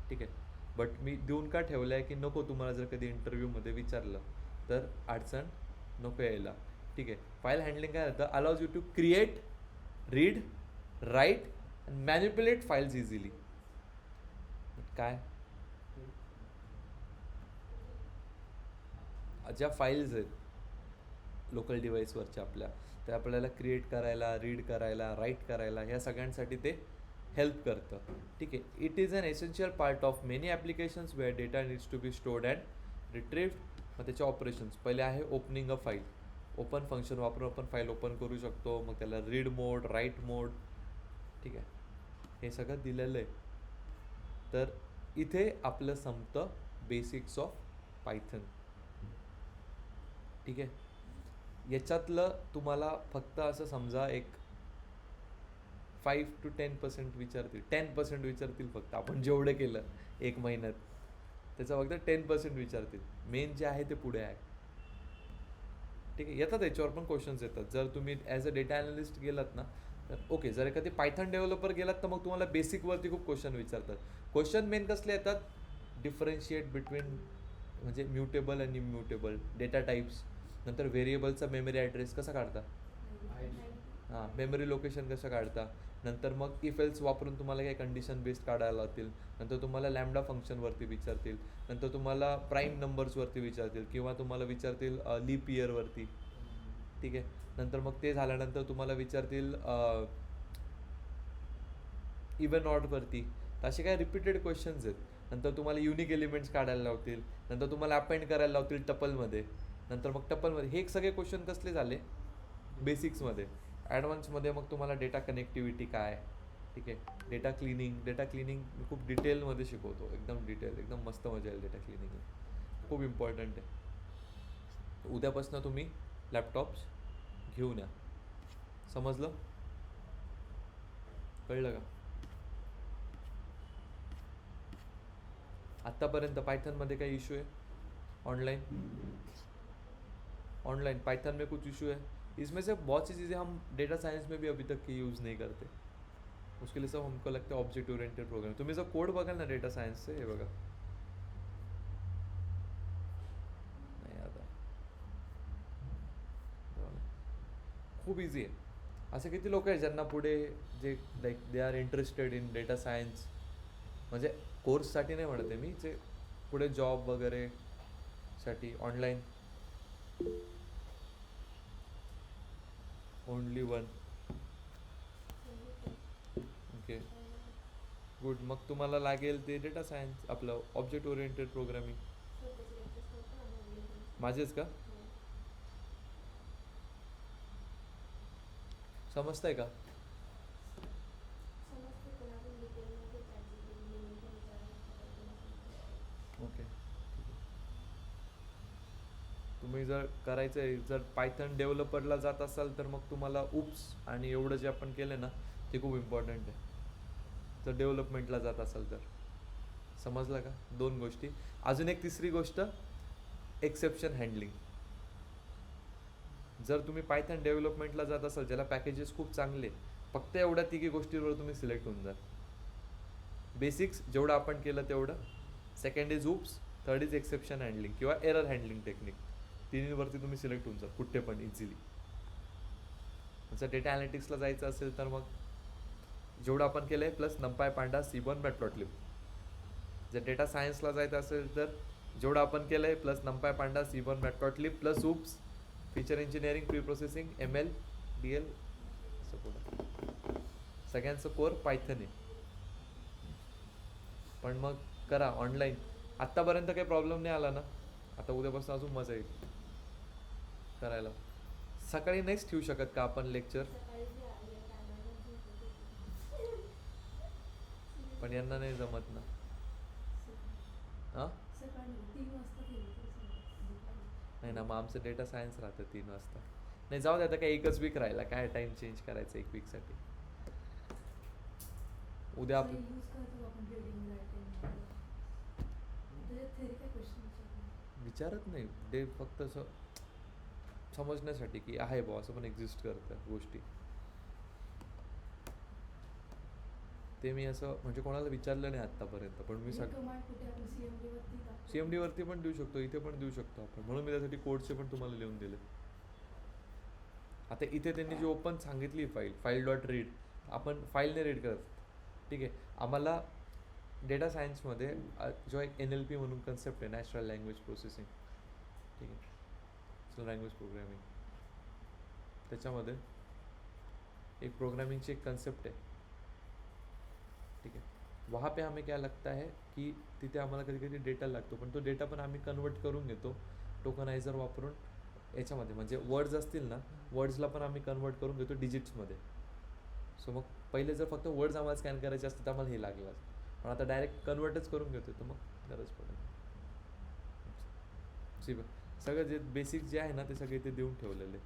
ठीक आहे बट मी देऊन का ठेवलं आहे की नको तुम्हाला जर कधी इंटरव्ह्यूमध्ये विचारलं तर अडचण नको यायला. ठीक आहे फाईल हँडलिंग काय होतं allows you to create read write and manipulate files easily. काय ज्या फाईल्स आहेत लोकल डिव्हाइसवरच्या आपल्या त्या आपल्याला क्रिएट करायला रीड करायला राईट करायला ह्या सगळ्यांसाठी ते हेल्प करतं. ठीक आहे it is an essential part of many applications where data needs to be stored and retrieved. मग त्याचे ऑपरेशन्स पहिले आहे opening a file open function वापरून आपण फाईल ओपन करू शकतो. मग त्याला रीड मोड राईट मोड ठीक आहे हे सगळं दिलेलं आहे. तर इथे आपलं संपतं बेसिक्स ऑफ पायथन. ठीक आहे याच्यातलं तुम्हाला फक्त असं समजा एक 5 to 10% विचारतील 10% विचारतील फक्त आपण जेवढं केलं एक महिन्यात त्याचं फक्त 10% विचारतील. मेन जे आहे ते पुढे आहे. ठीक आहे येतात याच्यावर पण क्वेश्चन्स येतात जर तुम्ही ॲज अ डेटा ॲनालिस्ट गेलात ना तर ओके. जर एखादी पायथन डेव्हलपर गेलात तर मग तुम्हाला बेसिकवरती खूप क्वेश्चन विचारतात. क्वेश्चन मेन कसले येतात डिफरन्शिएट बिटवीन म्हणजे म्युटेबल आणि इम्युटेबल डेटा टाईप्स नंतर व्हेरिएबलचा मेमरी ॲड्रेस कसा काढता हां मेमरी लोकेशन कसं काढता नंतर मग इफ एल्स वापरून तुम्हाला काही कंडिशन बेस्ड काढायला लागतील. नंतर तुम्हाला लॅमडा फंक्शनवरती विचारतील. नंतर तुम्हाला प्राईम नंबर्सवरती विचारतील किंवा तुम्हाला विचारतील लीप इयरवरती. ठीक आहे नंतर मग ते झाल्यानंतर तुम्हाला विचारतील इवन ऑडवरती. तर असे काही रिपीटेड क्वेश्चन्स आहेत. नंतर तुम्हाला युनिक एलिमेंट्स काढायला लावतील, नंतर तुम्हाला अपेंड करायला लावतील टपलमध्ये, नंतर मग टपलमध्ये हे सगळे क्वेश्चन कसले झाले बेसिक्समध्ये. ॲडव्हान्समध्ये मग तुम्हाला डेटा कनेक्टिव्हिटी काय, ठीक आहे, डेटा क्लिनिंग मी खूप डिटेलमध्ये शिकवतो, एकदम डिटेल, एकदम मस्त मजा येईल. डेटा क्लिनिंग खूप इम्पॉर्टंट आहे. उद्यापासून तुम्ही लॅपटॉप्स घेऊन या. समजलं? कळलं का? आत्तापर्यंत पायथनमध्ये काही इश्यू है ऑनलाइन पाइथन में कुछ इशू है? इसमें से बहुत सी चीज़ें हम डेटा साइंस में भी अभी तक की यूज़ नहीं करते. उसके लिए सब हमको लगता है ऑब्जेक्ट ओरिएंटेड प्रोग्राम. तुम्ही जर कोड बघाल ना डेटा सायन्सचे, हे बघा, नाही आता खूप इझी आहे. असे किती लोक आहेत ज्यांना पुढे जे like they are interested in data science, म्हणजे कोर्ससाठी नाही म्हणते मी, जे पुढे जॉब वगैरे साठी online. Only one. Okay good. मग तुम्हाला लागेल ते डेटा सायन्स, आपलं ऑब्जेक्ट ओरिएंटेड प्रोग्रामिंग. माझेच का? समजतंय का? ओके. तुम्ही जर करायचं आहे, जर पायथन डेव्हलपरला जात असाल तर मग तुम्हाला उप्स आणि एवढं जे आपण केलं ना ते खूप इम्पॉर्टंट आहे. जर डेव्हलपमेंटला जात असाल तर. समजलं का? 2 गोष्टी. अजून एक तिसरी गोष्ट, एक्सेप्शन हँडलिंग. जर तुम्ही पायथन डेव्हलपमेंटला जात असाल ज्याला पॅकेजेस खूप चांगले, फक्त एवढ्या तिघी गोष्टींवर तुम्ही सिलेक्ट होऊन जा. बेसिक्स जेवढं आपण केलं तेवढं, second is oops, third is exception handling किंवा एरर हँडलिंग टेक्निक. तिन्हीवरती तुम्ही सिलेक्ट होऊन जा कुठे पण इझिली. जर डेटा ॲनालिटिक्सला जायचं असेल तर मग जेवढं आपण केलं आहे प्लस नंपाय, पांडा, सीबॉर्न, मॅटप्लॉटलिब. जर डेटा सायन्सला जायचं असेल तर जेवढं आपण केलं आहे plus NumPy, pandas, Seaborn, Matplotlib plus oops, feature engineering, pre processing, ML, DL support. सगळ्यांचं कोर पायथन आहे. पण मग करा ऑनलाईन. आत्तापर्यंत काही प्रॉब्लेम नाही आला ना, आता उद्यापासून अजून मजा येईल करायला. सकाळी नाहीच ठेवू शकत का आपण लेक्चर? पण यांना नाही जमत ना. हां सकाळी 3 वाजता केलं तरी चालेल. नाही ना, मग आमचं डेटा सायन्स राहतं 3 वाजता. नाही जाऊ दे, आता काय एकच वीक राहिला, काय टाईम चेंज करायचं 1 वीकसाठी. उद्या आपण यूज करतो आपण रीडिंग रायटिंग. त्याच्यात थेरी काय क्वेश्चन विचारत नाही, ते फक्त असं समजण्यासाठी की आहे बुवा असं पण एक्झिस्ट करतं गोष्टी. ते मी असं म्हणजे कोणाला विचारलं नाही आत्तापर्यंत, पण मी कमांड कुठे आपण CMD वरती का? CMD वरती पण देऊ शकतो, इथे पण देऊ शकतो आपण. म्हणून मी त्यासाठी कोडचे पण तुम्हाला लिहून दिले. आता इथे त्यांनी जी ओपन सांगितली फाईल डॉट रीड, आपण फाईलने रीड करत, ठीक आहे. आम्हाला डेटा सायन्समध्ये जो एक NLP म्हणून कन्सेप्ट आहे, नॅचरल लँग्वेज प्रोसेसिंग, ठीक आहे, नॅचरल लँग्वेज प्रोग्रामिंग. त्याच्यामध्ये एक प्रोग्रामिंगची एक कन्सेप्ट आहे, ठीक है. वहाँ पे हमें क्या लगता है की तिथे आम्हाला कधी कधी डेटा लागतो, पण तो डेटा पण आम्ही कन्वर्ट करून घेतो टोकनायझर वापरून याच्यामध्ये. म्हणजे वर्ड्स असतील ना, वर्ड्सला पण आम्ही कन्वर्ट करून घेतो डिजिट्समध्ये. सो मग पहिले जर फक्त वर्ड्स आम्हाला स्कॅन करायचे असते तर आम्हाला हे लागलं, पण आता डायरेक्ट कन्वर्टच करून घेतो, तर मग गरज पडेल. सगळं जे बेसिक जे आहे ना ते सगळे ते देऊन ठेवलेले.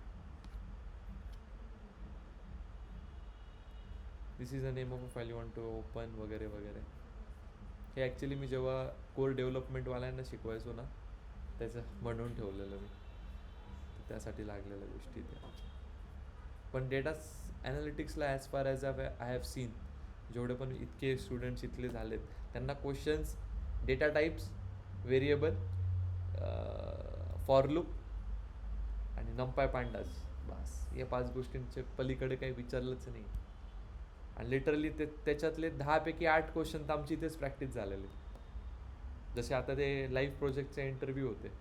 This is the name of a file you want to open वगैरे वगैरे. हे ॲक्च्युली मी जेव्हा कोर डेव्हलपमेंटवाल्यांना शिकवायचो ना त्याचं बनवून ठेवलेलं मी, त्यासाठी लागलेल्या गोष्टी त्या. पण डेटा ॲनालिटिक्सला as far as I have seen, जेवढे पण इतके स्टुडंट्स इथले झालेत त्यांना questions data types, variable, for loop आणि नंपाय पांडाज, बस या 5 गोष्टींच्या पलीकडे काही विचारलंच नाही. आणि लिटरली त्याच्यातले 10 पैकी 8 क्वेश्चन तर आमची इथेच प्रॅक्टिस झालेले. जसे आता ते लाईव्ह प्रोजेक्टचे इंटरव्ह्यू होते,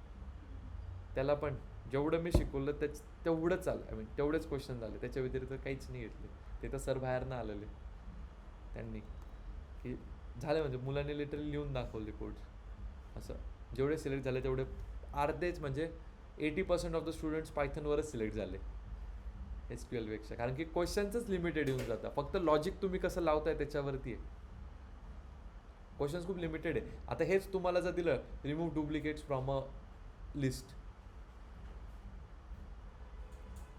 त्याला पण जेवढं मी शिकवलं तेवढंच आलं. तेवढेच क्वेश्चन झाले, त्याच्या व्यतिरिक्त काहीच नाही घेतले. ते तर सर बाहेरनं आलेले त्यांनी. की झाले म्हणजे मुलांनी लिटरली लिहून दाखवले कोड्स असं. जेवढे सिलेक्ट झाले तेवढे अर्धेच म्हणजे 80% ऑफ द स्टुडंट्स पायथनवरच सिलेक्ट झाले SQL पेक्षा, कारण की क्वेश्चन्सच लिमिटेड येऊन जातात. फक्त लॉजिक तुम्ही कसं लावताय त्याच्यावरती आहे. क्वेश्चन्स खूप लिमिटेड आहे. आता हेच तुम्हाला जर दिलं remove duplicates from a list,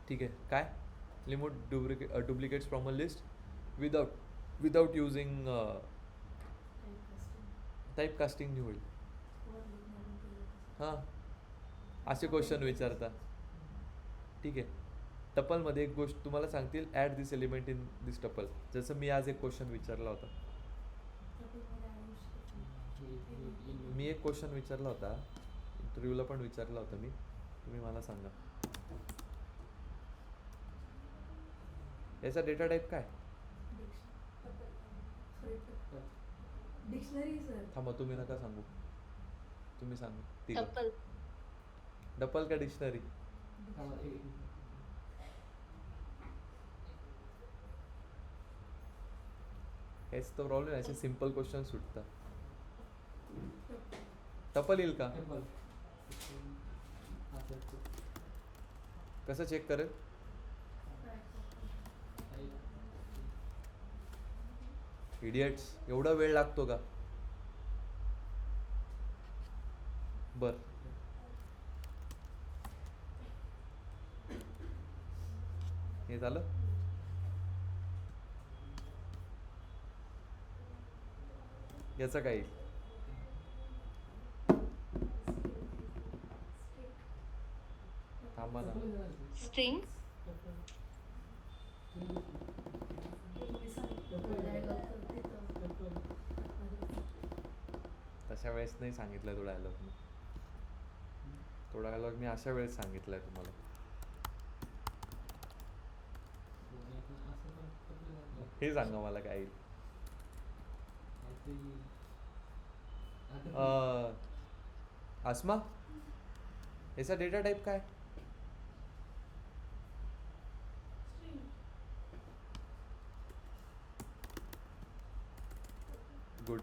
ठीक आहे, काय remove duplicates from a list without using type casting नाही होईल. हां, असे क्वेश्चन विचारता. ठीक आहे, टपलमध्ये एक गोष्ट तुम्हाला सांगतील, add this element in this tuple. जसं मी आज एक क्वेश्चन विचारला होता. मी एक क्वेश्चन विचारला होता, इंटरव्ह्यूला पण विचारला होता मी. तुम्ही मला सांगा याचा डेटा टाईप काय. Dictionary sir. थांबा, तुम्ही नका सांगू, तुम्ही सांगा. ठीक आहे, टपल. डपल का डिक्शनरी. हेच तो प्रॉब्लेम आहे, असे सिम्पल क्वेश्चन सुटतात. टपल येईल का, कसं चेक करेल. इडियट्स, एवढा वेळ लागतो का. बर, हे झालं. याचं काय येईल. थांबा ना, स्ट्रिंग. तशा वेळेस नाही सांगितलं तो डायलॉग मी. तो डायलॉग मी अशा वेळेस सांगितलाय तुम्हाला. हे सांगा मला काय येईल. आसमा, याचा डेटा टाईप काय. गुड.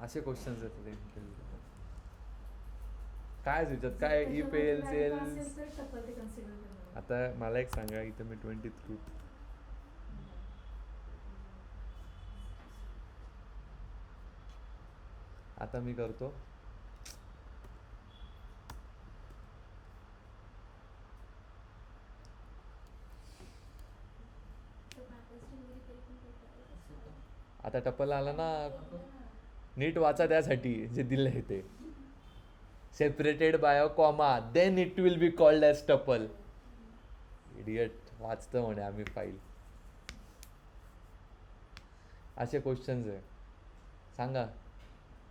असे क्वेश्चन्स येतात इंटरव्ह्यू. काय विचारत, काय इफ एल्स एल्स. आता मला एक सांगा, इथं मी 23 आता मी करतो. आता टप्पल आला ना, नीट वाचा त्यासाठी जे दिलं आहे ते. Separated by a comma, then it will be called as tuple. Idiot, वाचतं म्हणे आम्ही फाईल. असे क्वेश्चन्स आहे. सांगा,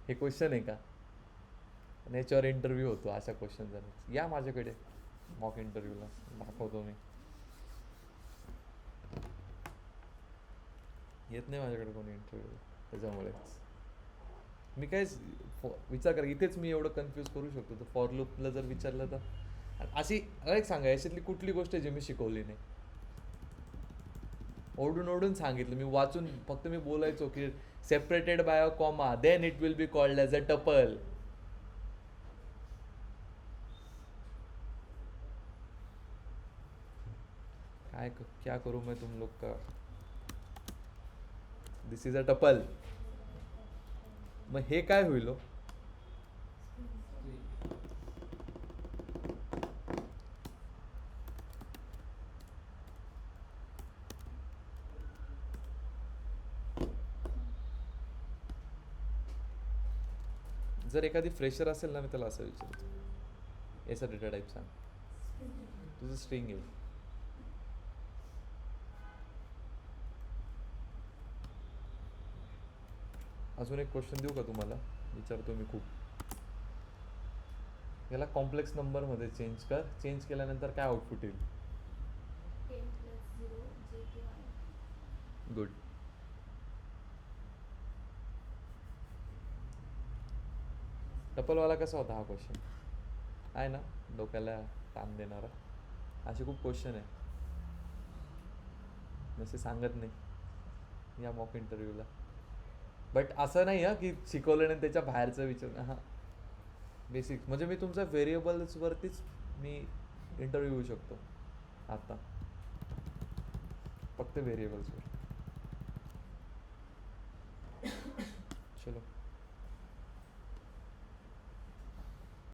हे क्वेश्चन आहे का. आणि याच्यावर इंटरव्ह्यू होतो अशा क्वेश्चन. या माझ्याकडे मॉक इंटरव्ह्यूला, दाखवतो मी. येत नाही माझ्याकडे कोणी इंटरव्ह्यूला, त्याच्यामुळेच मी काय विचार करा. इथेच मी एवढं कन्फ्यूज करू शकतो. तर फॉर लूपला जर विचारलं तर अशी एक सांगा, याच्यातली कुठली गोष्ट आहे जी मी शिकवली नाही. ओढून ओढून सांगितलं मी, वाचून फक्त मी बोलायचो की separated by a comma, then it will be called as a tuple. काय क्या करू मैं तुम लोग का. This is a tuple. मग हे काय होईल. जर एखादी फ्रेशर असेल ना, मी त्याला असं विचारतो, याचा डेटा टाईप सांग. तुझं स्ट्रिंग येईल. अजून एक क्वेश्चन देऊ का तुम्हाला, विचारतो मी खूप. याला कॉम्प्लेक्स नंबरमध्ये चेंज कर. चेंज केल्यानंतर काय आउटपुट येईल. 10 + 0 JKY. गुड. टपलवाला कसा होता हा क्वेश्चन, आहे ना डोक्याला ताण देणारा. असे खूप क्वेश्चन आहे, जसे सांगत नाही या मॉक इंटरव्ह्यूला. बट असं नाही हा की शिकवलं नाही त्याच्या बाहेरचं विचार. हां, बेसिक म्हणजे मी तुमच्या व्हेरिएबल्सवरतीच मी इंटरव्ह्यू घेऊ शकतो आता, फक्त व्हेरिएबल्सवर. चलो.